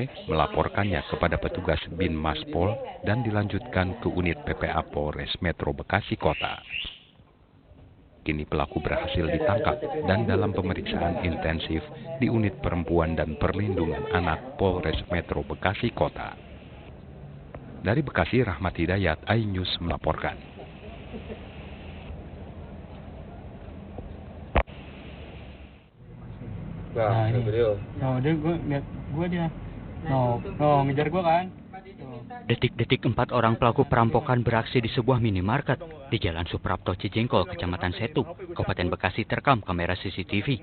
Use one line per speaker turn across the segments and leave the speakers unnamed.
melaporkannya kepada petugas Binmaspol dan dilanjutkan ke unit PPA Polres Metro Bekasi Kota. Kini pelaku berhasil ditangkap dan dalam pemeriksaan intensif di unit perempuan dan perlindungan anak Polres Metro Bekasi Kota. Dari Bekasi, Rahmat Hidayat, iNews melaporkan.
Nah, ini. Dia gue dia. Ngejar gue kan.
Detik-detik 4 orang pelaku perampokan beraksi di sebuah minimarket di Jalan Suprapto Cijengkol, Kecamatan Setu, Kabupaten Bekasi terekam kamera CCTV.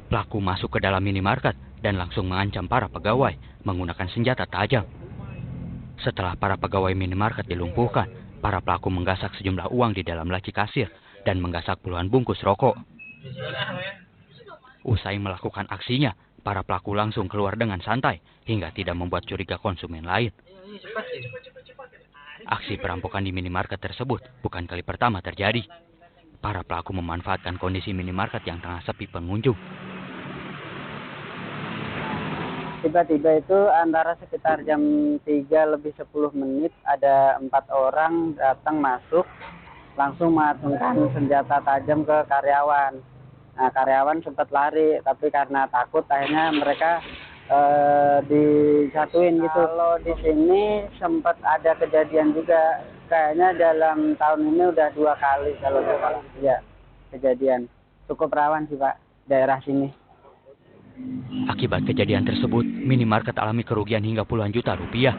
Pelaku masuk ke dalam minimarket dan langsung mengancam para pegawai menggunakan senjata tajam. Setelah para pegawai minimarket dilumpuhkan, para pelaku menggasak sejumlah uang di dalam laci kasir dan menggasak puluhan bungkus rokok. Usai melakukan aksinya, para pelaku langsung keluar dengan santai hingga tidak membuat curiga konsumen lain. Aksi perampokan di minimarket tersebut bukan kali pertama terjadi. Para pelaku memanfaatkan kondisi minimarket yang tengah sepi pengunjung.
Tiba-tiba itu antara sekitar jam 3 lebih 10 menit ada 4 orang datang masuk, langsung mengacungkan senjata tajam ke karyawan. Nah, karyawan sempat lari, tapi karena takut akhirnya mereka disatuin gitu. Kalau di sini sempat ada kejadian juga, kayaknya dalam tahun ini udah 2 kali kalau ya kejadian. Cukup rawan sih Pak, daerah sini.
Akibat kejadian tersebut, minimarket alami kerugian hingga puluhan juta rupiah.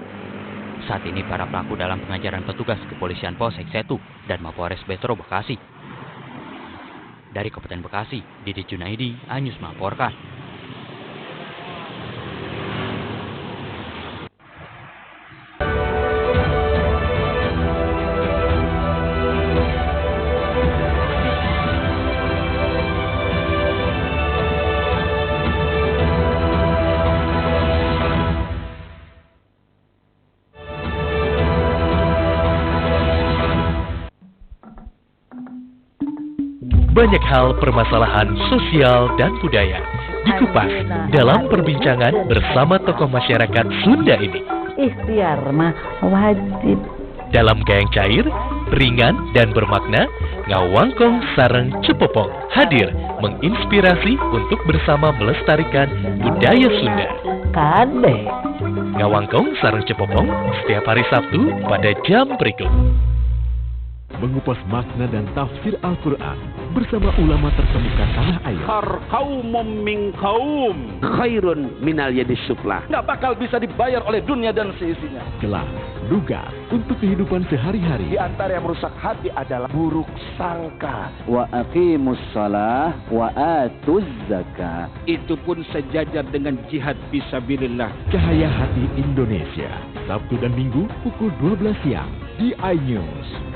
Saat ini para pelaku dalam pengajaran petugas kepolisian Polsek Setu dan Mapolres Metro Bekasi. Dari Kabupaten Bekasi, Didi Junaidi, iNews melaporkan.
Banyak hal permasalahan sosial dan budaya dikupas dalam perbincangan bersama tokoh masyarakat Sunda ini.
Ikhtiar mah wajib.
Dalam gaya yang cair, ringan dan bermakna, Ngawangkong sareng Cepopong hadir menginspirasi untuk bersama melestarikan budaya Sunda.
Kade.
Ngawangkong sareng Cepopong setiap hari Sabtu pada jam berikut.
Mengupas makna dan tafsir Al-Quran bersama ulama terkemuka tanah air.
Kaumum min kaum khairun minal yadis suflah. Nggak bakal bisa dibayar oleh dunia dan seisinya.
Kelas, lugas untuk kehidupan sehari-hari.
Di antara yang merusak hati adalah buruk sangka.
Wa aqimus shalah wa atuz zakah.
Itu pun sejajar dengan jihad fisabilillah.
Cahaya Hati Indonesia, Sabtu dan Minggu pukul 12 siang di iNews.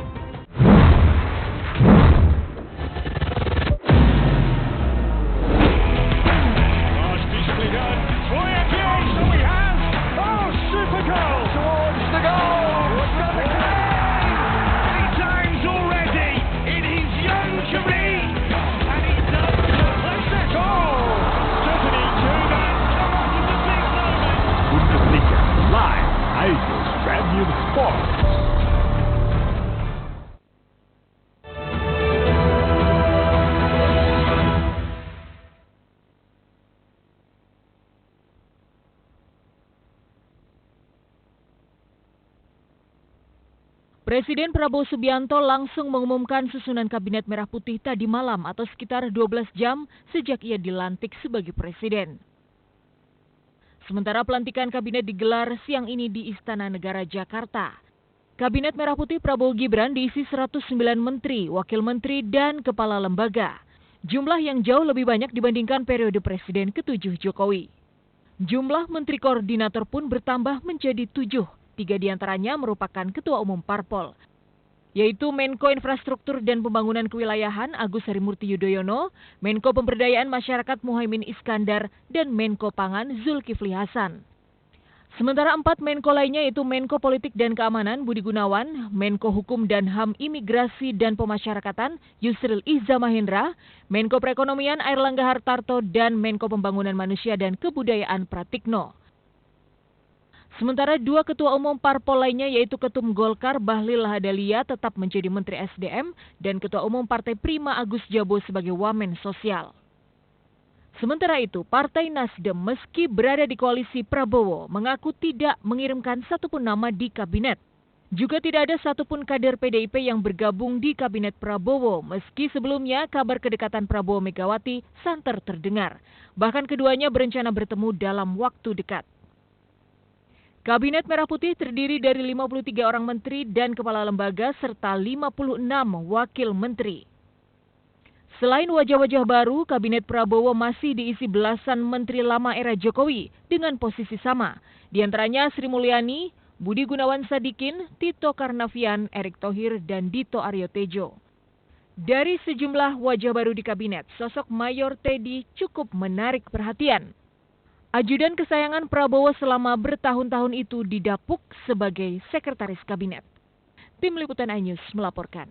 Bundesliga live iNews Premium Sport.
Presiden Prabowo Subianto langsung mengumumkan susunan Kabinet Merah Putih tadi malam atau sekitar 12 jam sejak ia dilantik sebagai presiden. Sementara pelantikan kabinet digelar siang ini di Istana Negara Jakarta. Kabinet Merah Putih Prabowo Gibran diisi 109 menteri, wakil menteri, dan kepala lembaga. Jumlah yang jauh lebih banyak dibandingkan periode Presiden ke-7 Jokowi. Jumlah menteri koordinator pun bertambah menjadi 7. 3 diantaranya merupakan Ketua Umum Parpol, yaitu Menko Infrastruktur dan Pembangunan Kewilayahan Agus Harimurti Yudhoyono, Menko Pemberdayaan Masyarakat Muhaimin Iskandar, dan Menko Pangan Zulkifli Hasan. Sementara 4 Menko lainnya yaitu Menko Politik dan Keamanan Budi Gunawan, Menko Hukum dan HAM Imigrasi dan Pemasyarakatan Yusril Iza Mahendra, Menko Perekonomian Airlangga Hartarto, dan Menko Pembangunan Manusia dan Kebudayaan Pratikno. Sementara 2 ketua umum parpol lainnya yaitu Ketum Golkar Bahlil Lahadalia tetap menjadi Menteri SDM dan Ketua Umum Partai Prima Agus Jabo sebagai Wamen Sosial. Sementara itu, Partai Nasdem meski berada di koalisi Prabowo mengaku tidak mengirimkan satupun nama di kabinet. Juga tidak ada satupun kader PDIP yang bergabung di kabinet Prabowo, meski sebelumnya kabar kedekatan Prabowo Megawati santer terdengar. Bahkan keduanya berencana bertemu dalam waktu dekat. Kabinet Merah Putih terdiri dari 53 orang menteri dan kepala lembaga serta 56 wakil menteri. Selain wajah-wajah baru, Kabinet Prabowo masih diisi belasan menteri lama era Jokowi dengan posisi sama. Di antaranya Sri Mulyani, Budi Gunawan Sadikin, Tito Karnavian, Erick Thohir, dan Dito Aryo Tejo. Dari sejumlah wajah baru di kabinet, sosok Mayor Teddy cukup menarik perhatian. Ajudan kesayangan Prabowo selama bertahun-tahun itu didapuk sebagai sekretaris kabinet. Tim Liputan iNews melaporkan.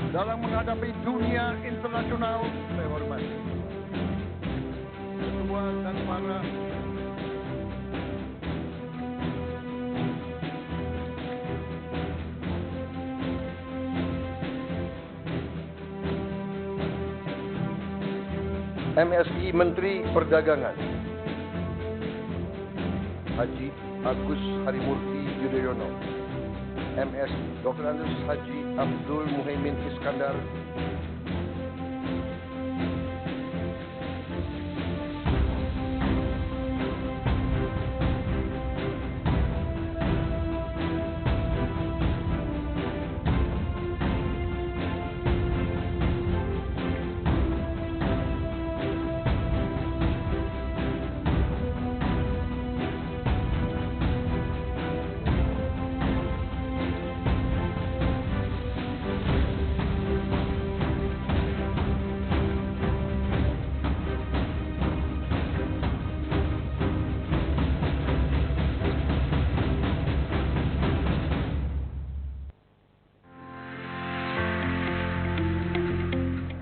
dalam menghadapi dunia internasional. Saya hormati Ketua dan para MSI Menteri Perdagangan Haji Agus Harimurti Yudhoyono, MS Dr. Andes Haji Abdul Muhaimin Iskandar,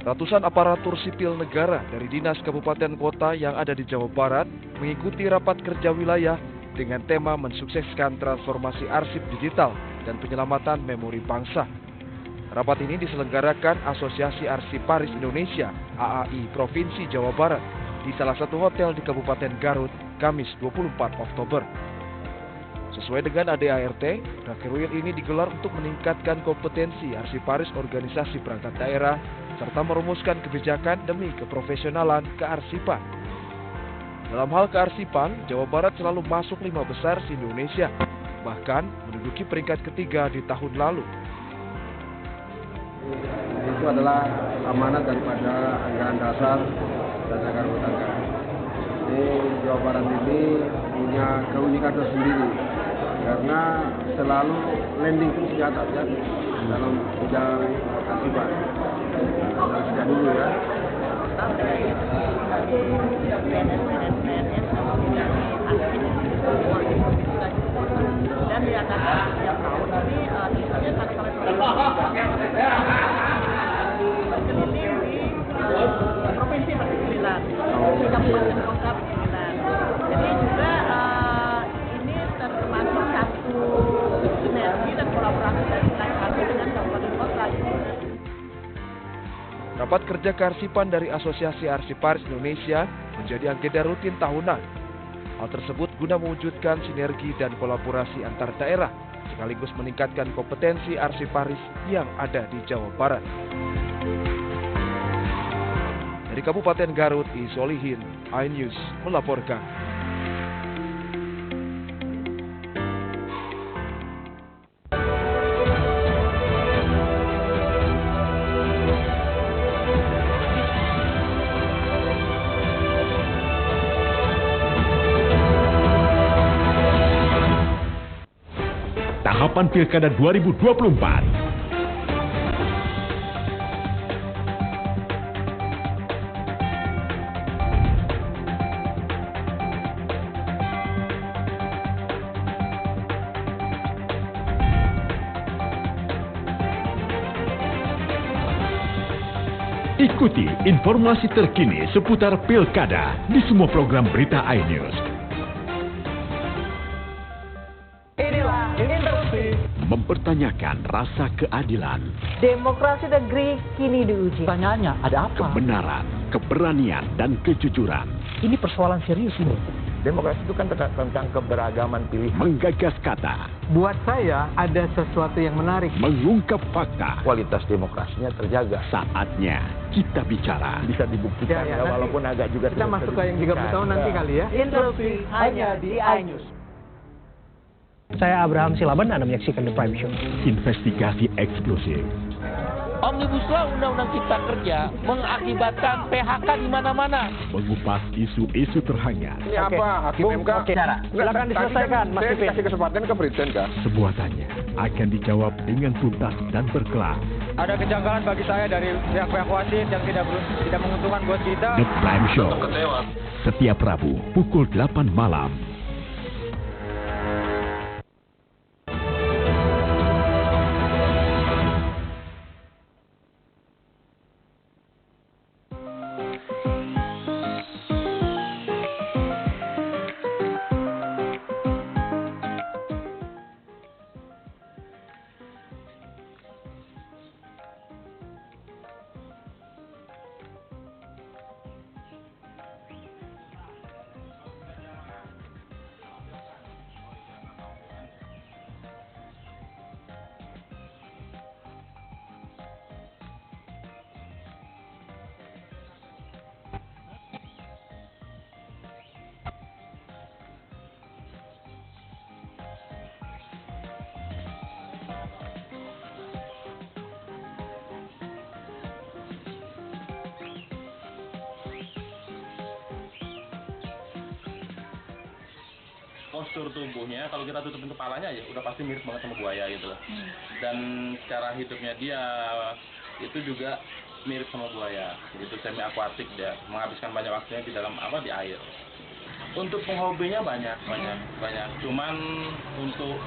Ratusan aparatur sipil negara dari dinas kabupaten kota yang ada di Jawa Barat mengikuti rapat kerja wilayah dengan tema mensukseskan transformasi arsip digital dan penyelamatan memori bangsa. Rapat ini diselenggarakan Asosiasi Arsiparis Indonesia AAI Provinsi Jawa Barat di salah satu hotel di Kabupaten Garut, Kamis 24 Oktober. Sesuai dengan ADART, Rakirwil ini digelar untuk meningkatkan kompetensi arsiparis organisasi perangkat daerah serta merumuskan kebijakan demi keprofesionalan kearsipan. Dalam hal kearsipan, Jawa Barat selalu masuk 5 besar se-Indonesia, bahkan menduduki peringkat ketiga di tahun lalu.
Itu adalah amanat daripada anggaran dasar dan anggaran rumah tangga. Jadi Jawa Barat ini punya keunikan tersendiri karena selalu landing terus di atas ya dalam bidang kearsipan. Sejak dulu ya.
Dan dikatakan setiap tahun ini isunya sangat-sangat berkeliling di provinsi 49, di kabupaten kota 49. Jadi juga ini termasuk satu sinergi dan kolaborasi dari kami dengan kabupaten kota.
Rapat kerja kearsipan dari Asosiasi Arsiparis Indonesia menjadi agenda rutin tahunan. Hal tersebut guna mewujudkan sinergi dan kolaborasi antar daerah, sekaligus meningkatkan kompetensi arsiparis yang ada di Jawa Barat. Dari Kabupaten Garut, I Solihin, iNews melaporkan.
Tahapan Pilkada 2024. Ikuti informasi terkini seputar Pilkada di semua program berita iNews. Mempertanyakan rasa keadilan,
Demokrasi negeri kini diuji.
Pertanyaannya, ada apa?
kebenaran, keberanian, dan kejujuran.
Ini persoalan serius ini. Demokrasi itu kan tentang keberagaman pilihan.
Menggagas kata,
Buat saya ada sesuatu yang menarik.
mengungkap fakta.
Kualitas demokrasinya terjaga.
Saatnya kita bicara.
Bisa dibuktikan ya, walaupun agak juga
Kita masuk ke yang 30 tahun nanti kali ya.
Interview hanya di iNews.
Saya Abraham Silaban, Anda menyaksikan The Prime Show.
Investigasi eksklusif.
Omnibus Law Undang-Undang Cipta Kerja mengakibatkan PHK di mana-mana.
Mengupas isu-isu terhangat.
Ini apa? Hakim MK?
Silakan diselesaikan, Mas
Saya
Pipin.
kasih kesempatan ke Brigjen kah?
Sebuah tanya akan dijawab dengan tuntas dan berkelas.
Ada kejanggalan bagi saya dari pihak-pihak wasit yang tidak menguntungkan buat kita.
The Prime Show. Setiap Rabu pukul 8 malam.
postur tubuhnya kalau kita tutupin kepalanya ya udah pasti mirip banget sama buaya gitu loh. Dan cara hidupnya dia itu juga mirip sama buaya, gitu, semi akuatik, dia menghabiskan banyak waktunya di dalam di air. Untuk penghobinya banyak. Cuman untuk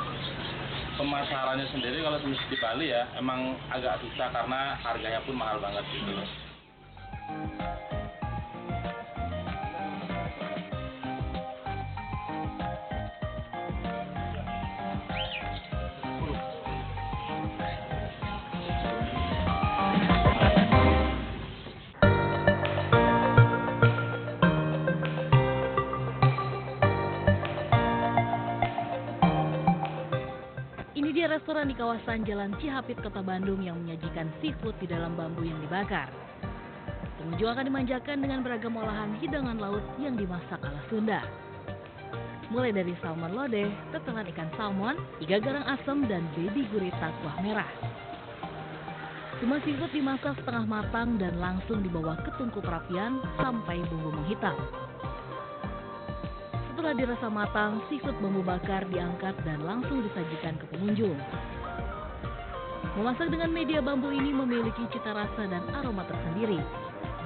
pemasarannya sendiri kalau di Bali ya emang agak susah karena harganya pun mahal banget gitu loh.
Restoran di kawasan Jalan Cihapit, Kota Bandung yang menyajikan seafood di dalam bambu yang dibakar. Pengunjung akan dimanjakan dengan beragam olahan hidangan laut yang dimasak ala Sunda. Mulai dari salmon lodeh, tetelan ikan salmon, iga garang asem, dan baby gurita kuah merah. Semua seafood dimasak setengah matang dan langsung dibawa ke tungku perapian sampai bumbu menghitam. Setelah dirasa matang, seafood bambu bakar diangkat dan langsung disajikan ke pengunjung. Memasak dengan media bambu ini memiliki cita rasa dan aroma tersendiri,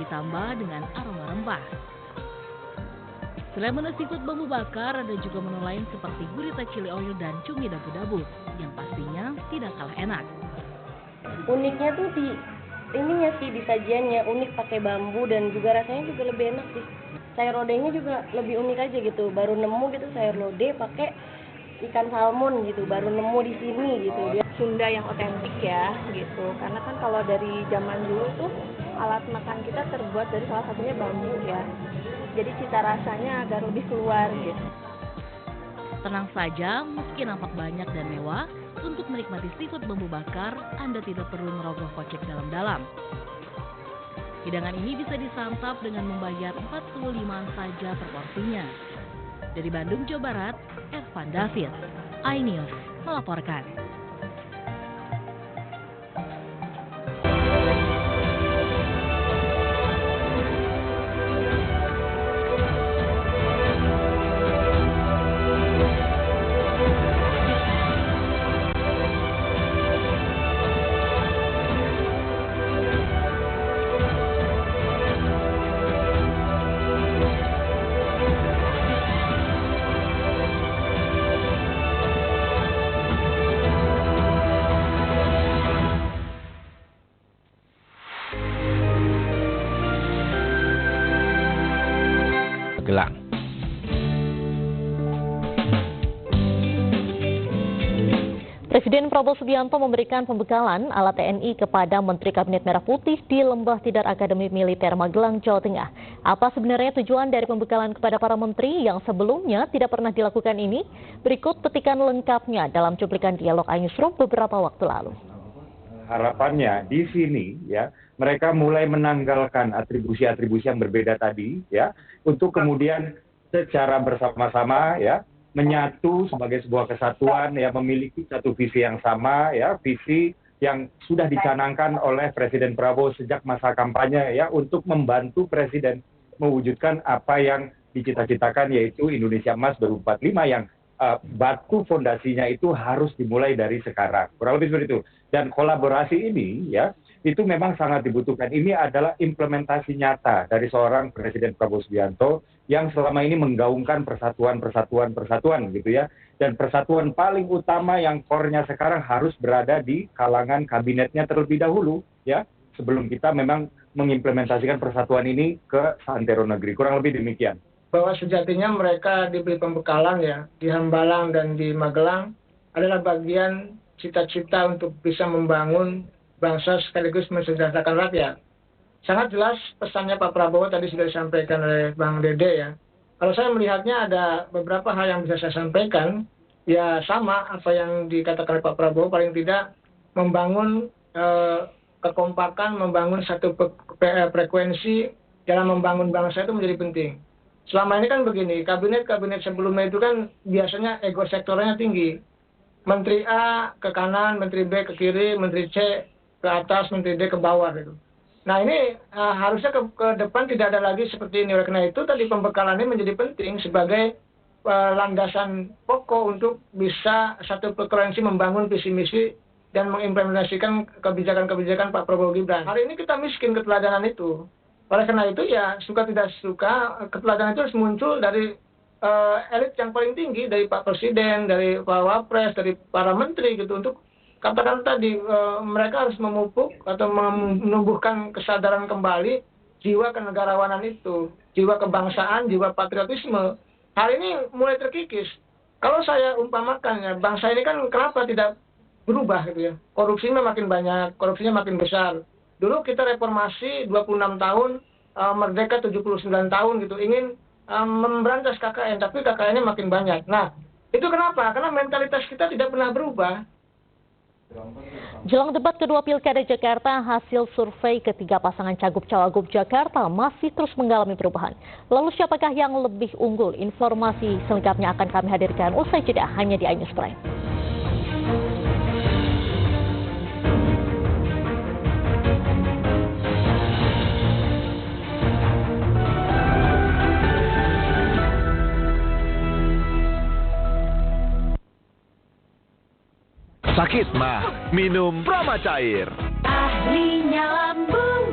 ditambah dengan aroma rempah. Selain menu seafood bambu bakar, ada juga menu lain seperti gurita chili oil dan cumi dabu-dabu, yang pastinya tidak kalah enak.
Uniknya tuh di ininya sih, di sajiannya unik pakai bambu dan juga rasanya juga lebih enak sih. Sayur lodehnya juga lebih unik aja gitu, baru nemu gitu sayur lodeh pakai ikan salmon gitu, baru nemu di sini gitu. Dia Sunda yang otentik ya gitu, karena kan kalau dari zaman dulu tuh alat makan kita terbuat dari salah satunya bambu ya, jadi cita rasanya agak lebih keluar gitu.
Tenang saja, meski nampak banyak dan mewah, untuk menikmati seafood bambu bakar, Anda tidak perlu merogoh kocek dalam-dalam. Hidangan ini bisa disantap dengan membayar 45-an saja per porsinya. Dari Bandung, Jawa Barat, Evan David, iNews melaporkan.
Magelang.
Presiden Prabowo Subianto memberikan pembekalan alat TNI kepada Menteri Kabinet Merah Putih di Lembah Tidar Akademi Militer Magelang, Jawa Tengah. Apa sebenarnya tujuan dari pembekalan kepada para menteri yang sebelumnya tidak pernah dilakukan ini? Berikut petikan lengkapnya dalam cuplikan dialog iNewsroom beberapa waktu lalu.
Harapannya di sini ya, mereka mulai menanggalkan atribusi-atribusi yang berbeda tadi ya, untuk kemudian secara bersama-sama ya menyatu sebagai sebuah kesatuan ya, memiliki satu visi yang sama ya, visi yang sudah dicanangkan oleh Presiden Prabowo sejak masa kampanye ya, untuk membantu Presiden mewujudkan apa yang dicita-citakan, yaitu Indonesia Emas 2045 yang batu fondasinya itu harus dimulai dari sekarang. Kurang lebih seperti itu. Dan kolaborasi ini ya, itu memang sangat dibutuhkan. Ini adalah implementasi nyata dari seorang Presiden Prabowo Subianto yang selama ini menggaungkan persatuan gitu ya. Dan persatuan paling utama yang core-nya sekarang harus berada di kalangan kabinetnya terlebih dahulu ya, sebelum kita memang mengimplementasikan persatuan ini ke seantero negeri. Kurang lebih demikian.
Bahwa sejatinya mereka diberi pembekalan ya di Hambalang dan di Magelang adalah bagian cita-cita untuk bisa membangun bangsa sekaligus mensejahterakan rakyat. Sangat jelas pesannya Pak Prabowo tadi sudah disampaikan oleh Bang Dede ya. Kalau saya melihatnya ada beberapa hal yang bisa saya sampaikan, ya sama apa yang dikatakan oleh Pak Prabowo, paling tidak membangun kekompakan, membangun satu frekuensi dalam membangun bangsa itu menjadi penting. Selama ini kan begini, kabinet-kabinet sebelumnya itu kan biasanya ego sektornya tinggi. Menteri A ke kanan, Menteri B ke kiri, Menteri C ke atas, Menteri D ke bawah gitu. Nah ini harusnya ke depan tidak ada lagi seperti ini. Oleh karena itu tadi pembekalan ini menjadi penting sebagai landasan pokok untuk bisa satu frekuensi membangun visi misi dan mengimplementasikan kebijakan-kebijakan Pak Prabowo Gibran. Hari ini kita miskin keteladanan itu. Oleh karena itu ya suka tidak suka keteladanan itu harus muncul dari elit yang paling tinggi, dari Pak Presiden, dari Pak Wapres, dari para menteri gitu, untuk katakan tadi mereka harus memupuk atau menumbuhkan kesadaran kembali jiwa kenegarawanan itu, jiwa kebangsaan, jiwa patriotisme. Hal ini mulai terkikis. Kalau saya umpamakan ya, bangsa ini kan kenapa tidak berubah gitu ya. Korupsinya makin banyak, korupsinya makin besar. Dulu kita reformasi 26 tahun, merdeka 79 tahun gitu, ingin memberantas KKN, tapi KKN-nya makin banyak. Nah, itu kenapa? Karena mentalitas kita tidak pernah berubah.
Jelang debat kedua Pilkada Jakarta, hasil survei ketiga pasangan Cagup-Cawagup Jakarta masih terus mengalami perubahan. Lalu siapakah yang lebih unggul? Informasi selengkapnya akan kami hadirkan usai jeda hanya di iNews Prime.
Sakit mah, minum Prama Cair.
Ahlinya lambung.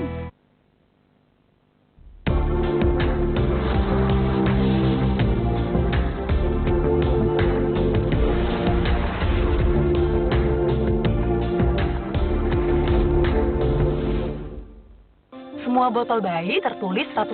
Semua botol bayi tertulis 100%